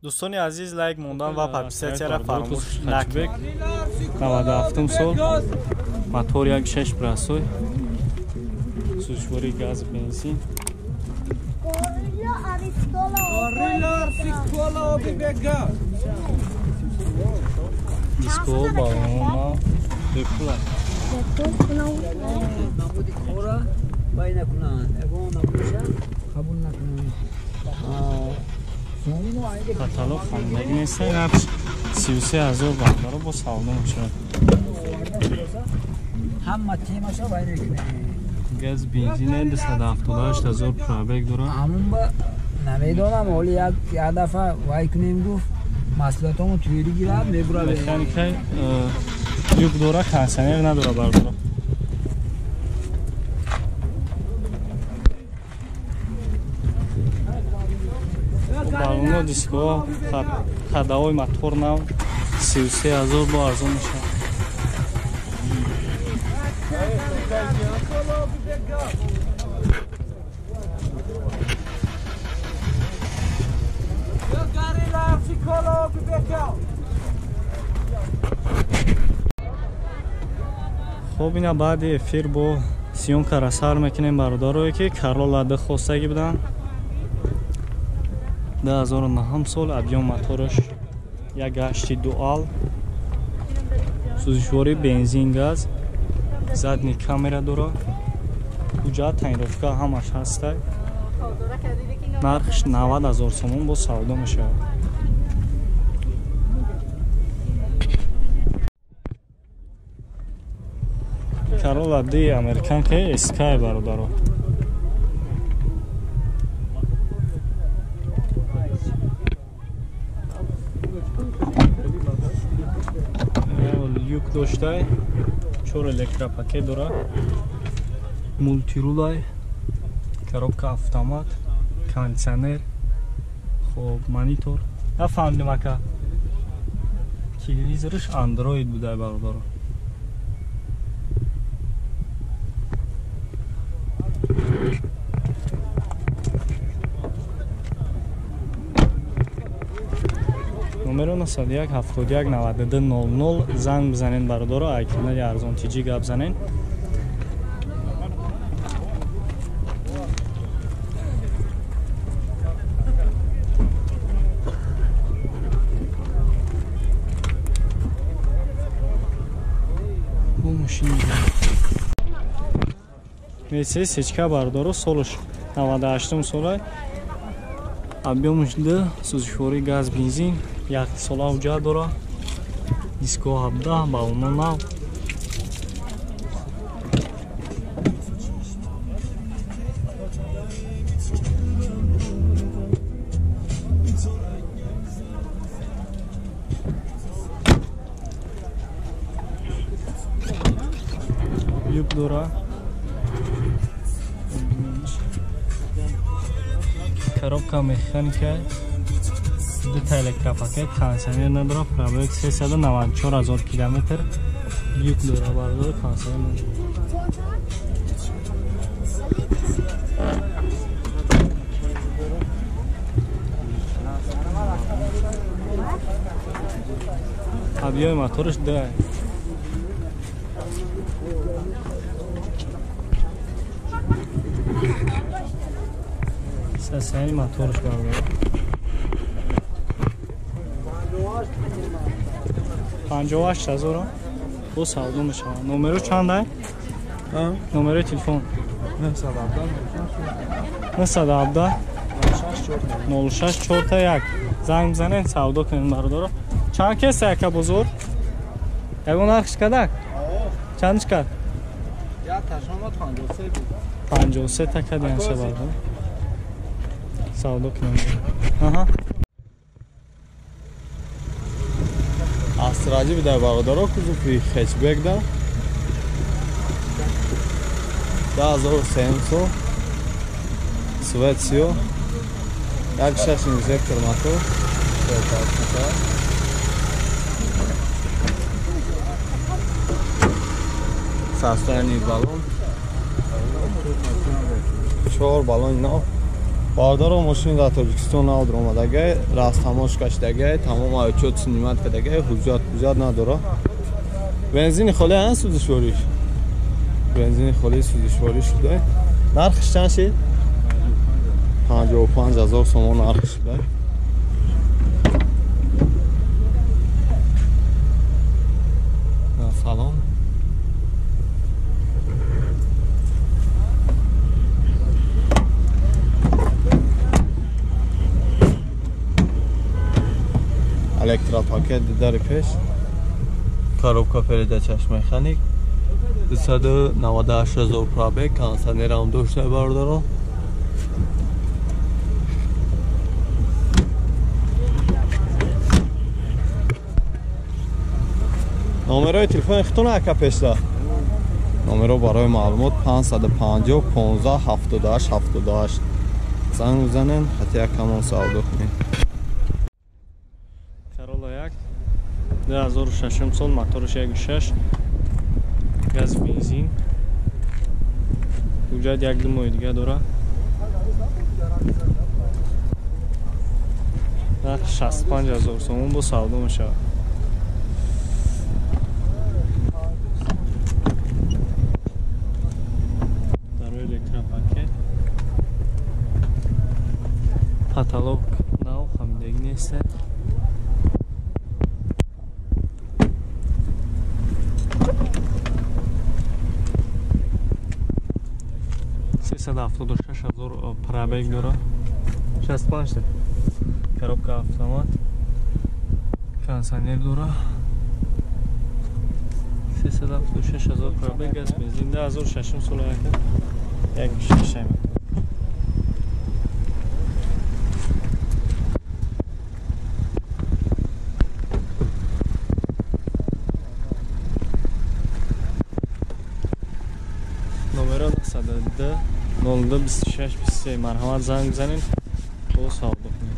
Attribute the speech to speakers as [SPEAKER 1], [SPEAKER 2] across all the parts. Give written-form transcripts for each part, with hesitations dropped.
[SPEAKER 1] دوستان عزیز لایک موندن و پاپیسیتی را فراموش نکنید. 97 سال موتور 1.6 براسوی سوزشواری گاز بنزین دیسکو بالونا بپولا کاتالوگ خواندگی نیستن. این 33,000 برداره با سالده میشه.
[SPEAKER 2] همه تیمش ها باید کنه.
[SPEAKER 1] گاز بنزین 278,000 پرابگ داره.
[SPEAKER 2] همون با نمیدونم ولی یک دفعه وای کنیم گفت مسئولاتمون تویری گیرد میبره.
[SPEAKER 1] مکانیکای یوک داره کانسنر نداره برداره. بالونا دیسکو خداوی موتور نو 33,000 با ارزون میشه. خب اینا بعد افیر با سیون کراسار میکنیم برادر که کارولا ده خوستگی بدن 2009 سال. объем موتورش 1.8 دوال سوزشواری بنزین گاز задний камера داره. حجت تنیروفکا همش هسته. نرخش 90,000 سومون با سودا میشه. کارولا دی امریکن که اسکای برادر یوک داشته 4 الکتروپاکت داره. مولتی رولای коробка автомат кондиционер خب монитор نفهمیدم اکا تلویزیونش اندروید بوده برادر. номер 91 71 92 00 زنگ بزنین برادر. ایکونه ارزان تیجی گپ زنین. bu mashina Mercedes сечка бардоро солуш 98 солай. объемش ده сӯзишворӣ газ бензин 1 сола ҳуҷҷат дора. диско 17 балуно нав. юк дора. коробка механика 2 электропакет кондиционер надора. пробег 394,000 километр. юк дора бардор кондиционер. объем моториш да سنی موتورش برادر 58,000 bu savdo میشه. نمره چنده؟ نمره تلفن 917 06 41 زنگ بزنین سودا کنین برادر. چند کیسه یک بزرگ؟ اگه نرخش کدک؟ چندش کرد؟
[SPEAKER 2] یا تشانات
[SPEAKER 1] 53 تکه دیانشه برادر. سودا کنین. آها
[SPEAKER 3] استراجی بیده برادر کوزوفی خیچبک ده 10,300 سویتسیو 1.6 інжектор мотор. состояние баллон 4 баллон нов باردارو ماشین در تاجیکستان نود آمدگه راست تماش کشیدگه تمام آیچوت سنیمت کدگه حجت نداره بنزین خالی هست سوزشواریش بنزین خالی سوزشواری شده نرخش چند شد 55,000 سوم نرخش شده سلام الکترا پاکت در پیش коробка передач механик 298,000 пробег кондиционер هم داشته باردارم نمره تلفن خودتون اکا پیشتا نمره برای معلومات 550 15 78 78 زنگ بزنین حتی یکمون سودا کنین Corolla 2006 سال موتورش 1.6 گاز بنزین حجت 1 ماه دیگه داره نرخ 65,000 سوم با سودا میشه در الکترا پاکت کاتالوگ نو همدیگه نیست 376,000 пробег дора 65 та коробка автомат кондиционер дора 376,000 пробег газ бензин 2006 сол як шашем номера 0226 مرحمت زنگ بزنین تو سودا کنین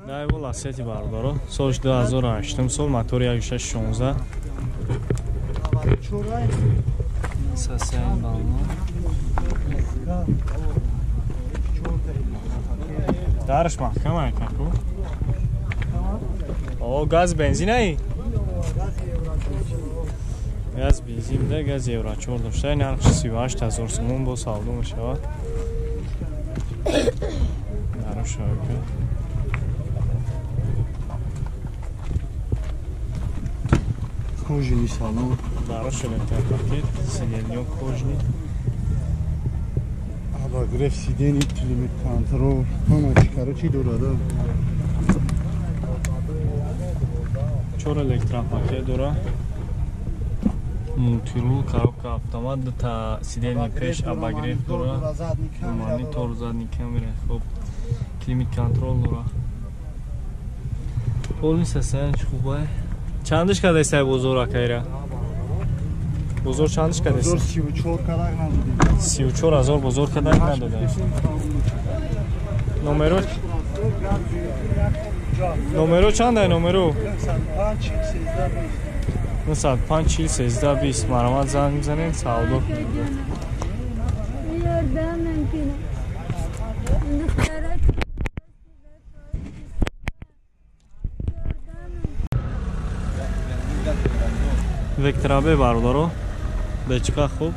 [SPEAKER 3] دای والا سیتی باردارو سالش 2008 سال موتور 1.616 ساسین بالما دارش محکمه کاکو او گاز بنزین ای گاز بنزین ده گاز یورا 4 داشته نرخش 38,000 سوم با سودا میشه دارم شاید کожні салон дорожче пакет сиденье кожні
[SPEAKER 4] обогрев сидений климат контроль помощь короче дорого
[SPEAKER 3] 4 электропакет дора мультирул коробка автомат та сиденье пеш обогрев дора монитор задний камера хоб климат контроль дора полис асан خوبه چندش کده سای بزرگ اکیره بزرگ چندش کده
[SPEAKER 4] بزرگ 34 کدک ندادیم
[SPEAKER 3] 34,000 بزرگ کدک نداده نمرو چنده نمرو 5 40 13 20 مرامت زنگ میزنین سودا وکترابه باردارو بچکا خوب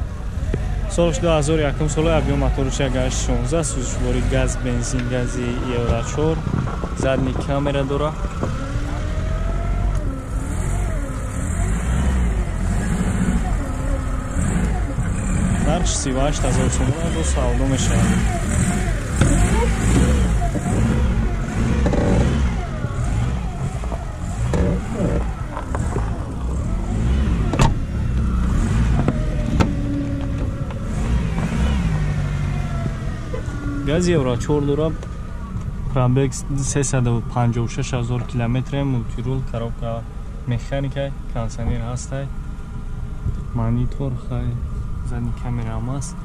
[SPEAKER 3] سالش 2001 سال ابیوم موتورش 1.16 سوزشواری گاز بنزین گازی یورا 4 задний камера дора нарш 38,000 сом бо савдо мешавад газ евро 4 дора пробег 356,000 километр мультирул коробка механика кондиционер ҳастай монитор хай задний камера ҳам аст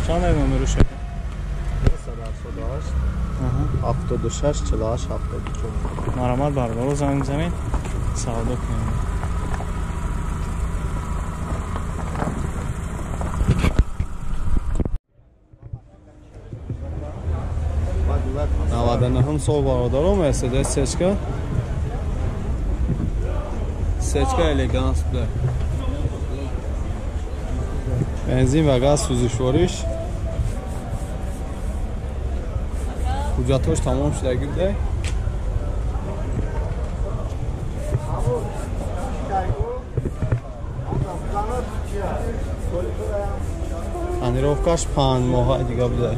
[SPEAKER 3] чанд номеруш
[SPEAKER 4] 378
[SPEAKER 3] 76 48 74.
[SPEAKER 1] марҳамат бардоро занг бизанед савдо кунем.
[SPEAKER 3] هم سال برادرم مرسدس سچکا الگانس بوده. بنزین و گاز سوزشوریش حجتاش تمام شده بوده. تنظیمش 5 ماه دیگه بوده.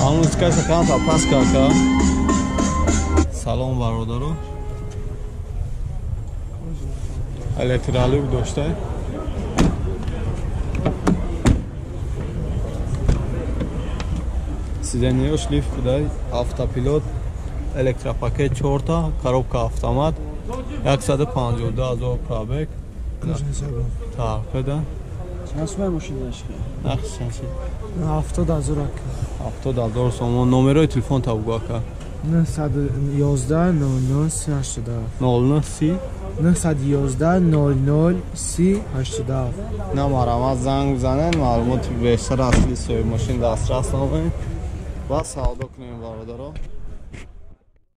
[SPEAKER 3] Амузикаи сакан та пас карка. Салом бародаро. Электролюк дошта. Сиденье шлиф будай, автопилот, электропакет 4 та, коробка автомат, 152,000 пробег. Тарфеда.
[SPEAKER 2] Чанс машинаш?
[SPEAKER 3] Нахшанши.
[SPEAKER 2] 70,000
[SPEAKER 3] $70,000 сомон. Номерои телефон табуга ка.
[SPEAKER 2] 911 00
[SPEAKER 3] 0930
[SPEAKER 2] 911 00 87.
[SPEAKER 3] намарамад занг бизанед, маълумоти бештар аз асли соҳибмошин дастрас намоед ва савдо кунем бародаро.